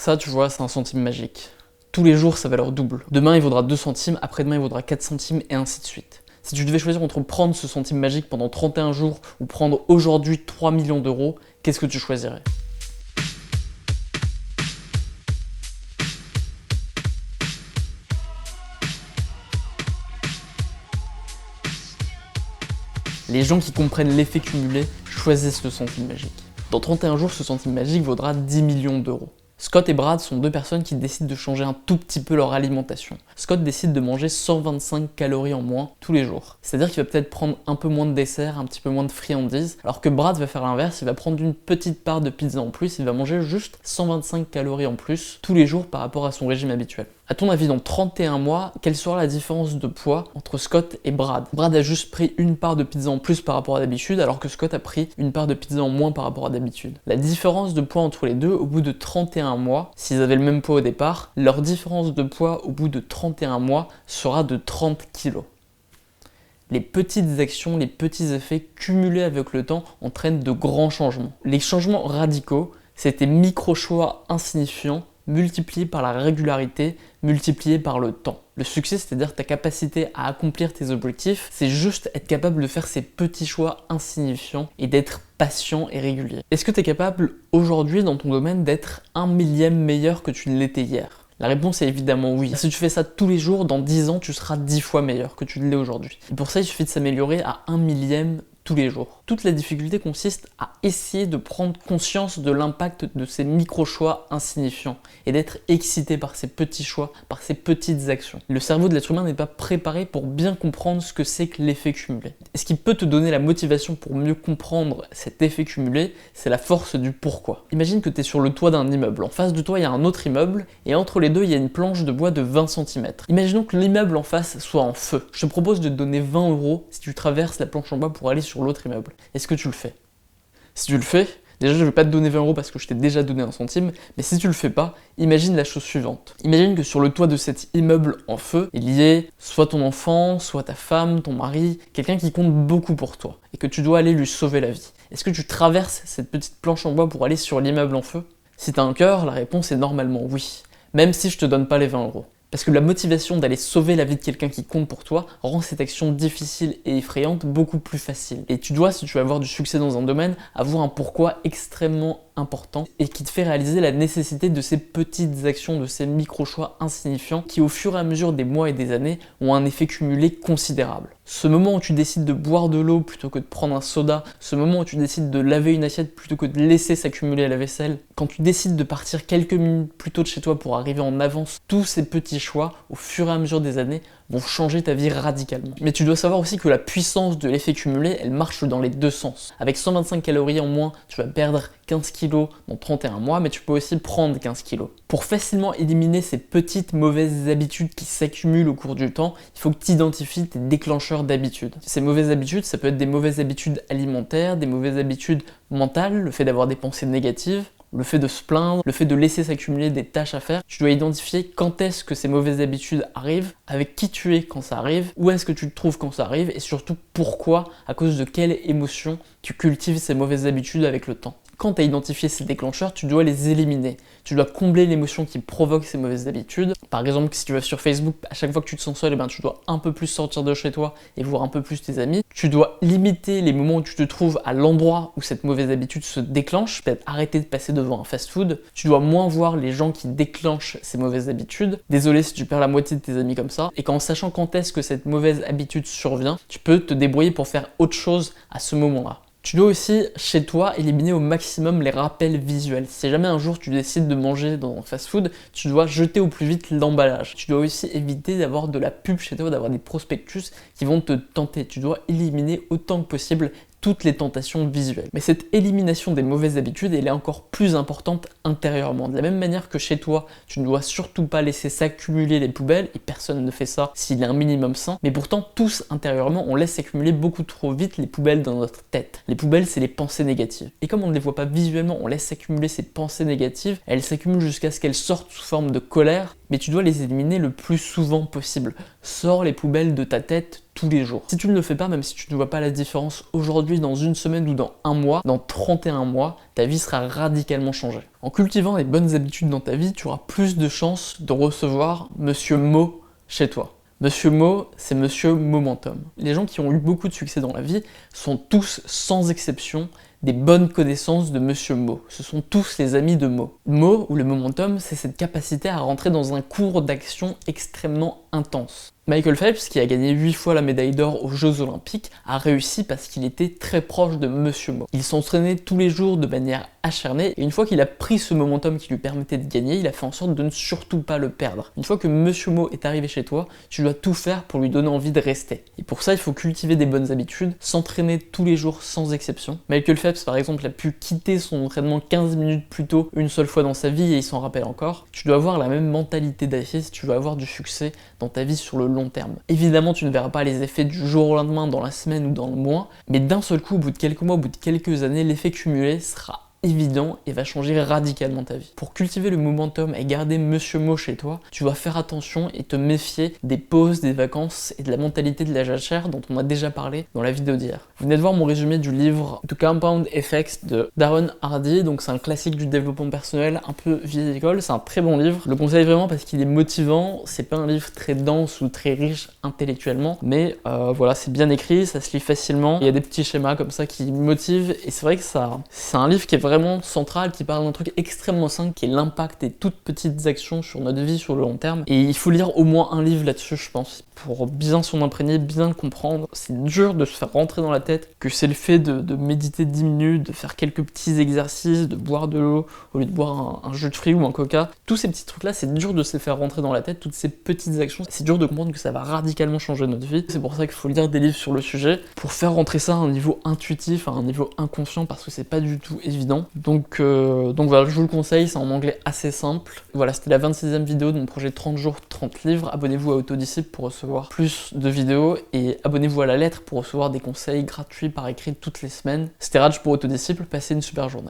Ça, tu vois, c'est un centime magique. Tous les jours, sa valeur double. Demain, il vaudra 2 centimes, après-demain, il vaudra 4 centimes, et ainsi de suite. Si tu devais choisir entre prendre ce centime magique pendant 31 jours ou prendre aujourd'hui 3 millions d'euros, qu'est-ce que tu choisirais? Les gens qui comprennent l'effet cumulé choisissent le centime magique. Dans 31 jours, ce centime magique vaudra 10 millions d'euros. Scott et Brad sont deux personnes qui décident de changer un tout petit peu leur alimentation. Scott décide de manger 125 calories en moins tous les jours. C'est-à-dire qu'il va peut-être prendre un peu moins de dessert, un petit peu moins de friandises, alors que Brad va faire l'inverse, il va prendre une petite part de pizza en plus, il va manger juste 125 calories en plus tous les jours par rapport à son régime habituel. À ton avis, dans 31 mois, quelle sera la différence de poids entre Scott et Brad? Brad a juste pris une part de pizza en plus par rapport à d'habitude, alors que Scott a pris une part de pizza en moins par rapport à d'habitude. La différence de poids entre les deux, au bout de 31 mois, s'ils avaient le même poids au départ, leur différence de poids au bout de 31 mois sera de 30 kilos. Les petites actions, les petits effets cumulés avec le temps entraînent de grands changements. Les changements radicaux, c'est tes micro-choix insignifiants multiplié par la régularité, multiplié par le temps. Le succès, c'est-à-dire ta capacité à accomplir tes objectifs, c'est juste être capable de faire ces petits choix insignifiants et d'être patient et régulier. Est-ce que tu es capable aujourd'hui dans ton domaine d'être 1/1000e meilleur que tu ne l'étais hier? La réponse est évidemment oui. Si tu fais ça tous les jours, dans 10 ans, tu seras 10 fois meilleur que tu ne l'es aujourd'hui. Et pour ça, il suffit de s'améliorer à 1/1000e tous les jours. Toute la difficulté consiste à essayer de prendre conscience de l'impact de ces micro-choix insignifiants et d'être excité par ces petits choix, par ces petites actions. Le cerveau de l'être humain n'est pas préparé pour bien comprendre ce que c'est que l'effet cumulé. Et ce qui peut te donner la motivation pour mieux comprendre cet effet cumulé, c'est la force du pourquoi. Imagine que tu es sur le toit d'un immeuble. En face de toi, il y a un autre immeuble et entre les deux, il y a une planche de bois de 20 cm. Imaginons que l'immeuble en face soit en feu. Je te propose de te donner 20 € si tu traverses la planche en bois pour aller sur l'autre immeuble. Est-ce que tu le fais? Si tu le fais, déjà je vais pas te donner 20 € parce que je t'ai déjà donné 1 centime, mais si tu le fais pas, imagine la chose suivante. Imagine que sur le toit de cet immeuble en feu, il y ait soit ton enfant, soit ta femme, ton mari, quelqu'un qui compte beaucoup pour toi, et que tu dois aller lui sauver la vie. Est-ce que tu traverses cette petite planche en bois pour aller sur l'immeuble en feu? Si t'as un cœur, la réponse est normalement oui, même si je te donne pas les 20 €. Parce que la motivation d'aller sauver la vie de quelqu'un qui compte pour toi rend cette action difficile et effrayante beaucoup plus facile. Et tu dois, si tu veux avoir du succès dans un domaine, avoir un pourquoi extrêmement important et qui te fait réaliser la nécessité de ces petites actions, de ces micro-choix insignifiants qui au fur et à mesure des mois et des années ont un effet cumulé considérable. Ce moment où tu décides de boire de l'eau plutôt que de prendre un soda, ce moment où tu décides de laver une assiette plutôt que de laisser s'accumuler à la vaisselle, quand tu décides de partir quelques minutes plus tôt de chez toi pour arriver en avance, tous ces petits choix, au fur et à mesure des années, vont changer ta vie radicalement. Mais tu dois savoir aussi que la puissance de l'effet cumulé, elle marche dans les deux sens. Avec 125 calories en moins, tu vas perdre 15 kilos dans 31 mois, mais tu peux aussi prendre 15 kilos. Pour facilement éliminer ces petites mauvaises habitudes qui s'accumulent au cours du temps, il faut que tu identifies tes déclencheurs d'habitudes. Ces mauvaises habitudes, ça peut être des mauvaises habitudes alimentaires, des mauvaises habitudes mentales, le fait d'avoir des pensées négatives, le fait de se plaindre, le fait de laisser s'accumuler des tâches à faire. Tu dois identifier quand est-ce que ces mauvaises habitudes arrivent, avec qui tu es quand ça arrive, où est-ce que tu te trouves quand ça arrive, et surtout pourquoi, à cause de quelle émotion tu cultives ces mauvaises habitudes avec le temps. Quand tu as identifié ces déclencheurs, tu dois les éliminer. Tu dois combler l'émotion qui provoque ces mauvaises habitudes. Par exemple, si tu vas sur Facebook, à chaque fois que tu te sens seul, tu dois un peu plus sortir de chez toi et voir un peu plus tes amis. Tu dois limiter les moments où tu te trouves à l'endroit où cette mauvaise habitude se déclenche, peut-être arrêter de passer devant un fast-food. Tu dois moins voir les gens qui déclenchent ces mauvaises habitudes. Désolé si tu perds la moitié de tes amis comme ça. Et qu'en sachant quand est-ce que cette mauvaise habitude survient, tu peux te débrouiller pour faire autre chose à ce moment-là. Tu dois aussi, chez toi, éliminer au maximum les rappels visuels. Si jamais un jour tu décides de manger dans un fast-food, tu dois jeter au plus vite l'emballage. Tu dois aussi éviter d'avoir de la pub chez toi, d'avoir des prospectus qui vont te tenter. Tu dois éliminer autant que possible toutes les tentations visuelles. Mais cette élimination des mauvaises habitudes, elle est encore plus importante intérieurement. De la même manière que chez toi, tu ne dois surtout pas laisser s'accumuler les poubelles, et personne ne fait ça s'il est un minimum sain, mais pourtant tous intérieurement, on laisse s'accumuler beaucoup trop vite les poubelles dans notre tête. Les poubelles, c'est les pensées négatives. Et comme on ne les voit pas visuellement, on laisse s'accumuler ces pensées négatives, elles s'accumulent jusqu'à ce qu'elles sortent sous forme de colère, mais tu dois les éliminer le plus souvent possible. Sors les poubelles de ta tête tous les jours. Si tu ne le fais pas, même si tu ne vois pas la différence aujourd'hui, dans une semaine ou dans un mois, dans 31 mois, ta vie sera radicalement changée. En cultivant les bonnes habitudes dans ta vie, tu auras plus de chances de recevoir Monsieur Mo chez toi. Monsieur Mo, c'est Monsieur Momentum. Les gens qui ont eu beaucoup de succès dans la vie sont tous, sans exception, des bonnes connaissances de Monsieur Mo. Ce sont tous les amis de Mo. Mo, ou le momentum, c'est cette capacité à rentrer dans un cours d'action extrêmement intense. Michael Phelps, qui a gagné 8 fois la médaille d'or aux Jeux Olympiques, a réussi parce qu'il était très proche de Monsieur Mo. Il s'entraînait tous les jours de manière acharnée, et une fois qu'il a pris ce momentum qui lui permettait de gagner, il a fait en sorte de ne surtout pas le perdre. Une fois que Monsieur Mo est arrivé chez toi, tu dois tout faire pour lui donner envie de rester. Et pour ça, il faut cultiver des bonnes habitudes, s'entraîner tous les jours sans exception. Michael Phelps, par exemple, a pu quitter son entraînement 15 minutes plus tôt une seule fois dans sa vie et il s'en rappelle encore. Tu dois avoir la même mentalité d'affiche si tu veux avoir du succès dans ta vie sur le long terme. Évidemment, tu ne verras pas les effets du jour au lendemain, dans la semaine ou dans le mois, mais d'un seul coup, au bout de quelques mois, au bout de quelques années, l'effet cumulé sera évident et va changer radicalement ta vie. Pour cultiver le momentum et garder Monsieur Mo chez toi, tu dois faire attention et te méfier des pauses, des vacances et de la mentalité de la jachère dont on a déjà parlé dans la vidéo d'hier. Vous venez de voir mon résumé du livre The Compound Effects de Darren Hardy, donc c'est un classique du développement personnel, un peu vieille école, c'est un très bon livre. Je le conseille vraiment parce qu'il est motivant, c'est pas un livre très dense ou très riche intellectuellement, mais voilà, c'est bien écrit, ça se lit facilement, il y a des petits schémas comme ça qui motivent et c'est vrai que c'est un livre qui est vraiment central, qui parle d'un truc extrêmement simple qui est l'impact des toutes petites actions sur notre vie sur le long terme. Et il faut lire au moins un livre là-dessus, je pense, pour bien s'en imprégner, bien le comprendre. C'est dur de se faire rentrer dans la tête que c'est le fait de méditer 10 minutes, de faire quelques petits exercices, de boire de l'eau au lieu de boire un jus de fruits ou un coca. Tous ces petits trucs-là, c'est dur de se les faire rentrer dans la tête, toutes ces petites actions. C'est dur de comprendre que ça va radicalement changer notre vie. C'est pour ça qu'il faut lire des livres sur le sujet, pour faire rentrer ça à un niveau intuitif, à un niveau inconscient, parce que c'est pas du tout évident. Donc voilà, je vous le conseille, c'est en anglais assez simple. Voilà, c'était la 26e vidéo de mon projet 30 jours, 30 livres. Abonnez-vous à Autodisciple pour recevoir plus de vidéos et abonnez-vous à la lettre pour recevoir des conseils gratuits par écrit toutes les semaines. C'était Raj pour Autodisciple, passez une super journée.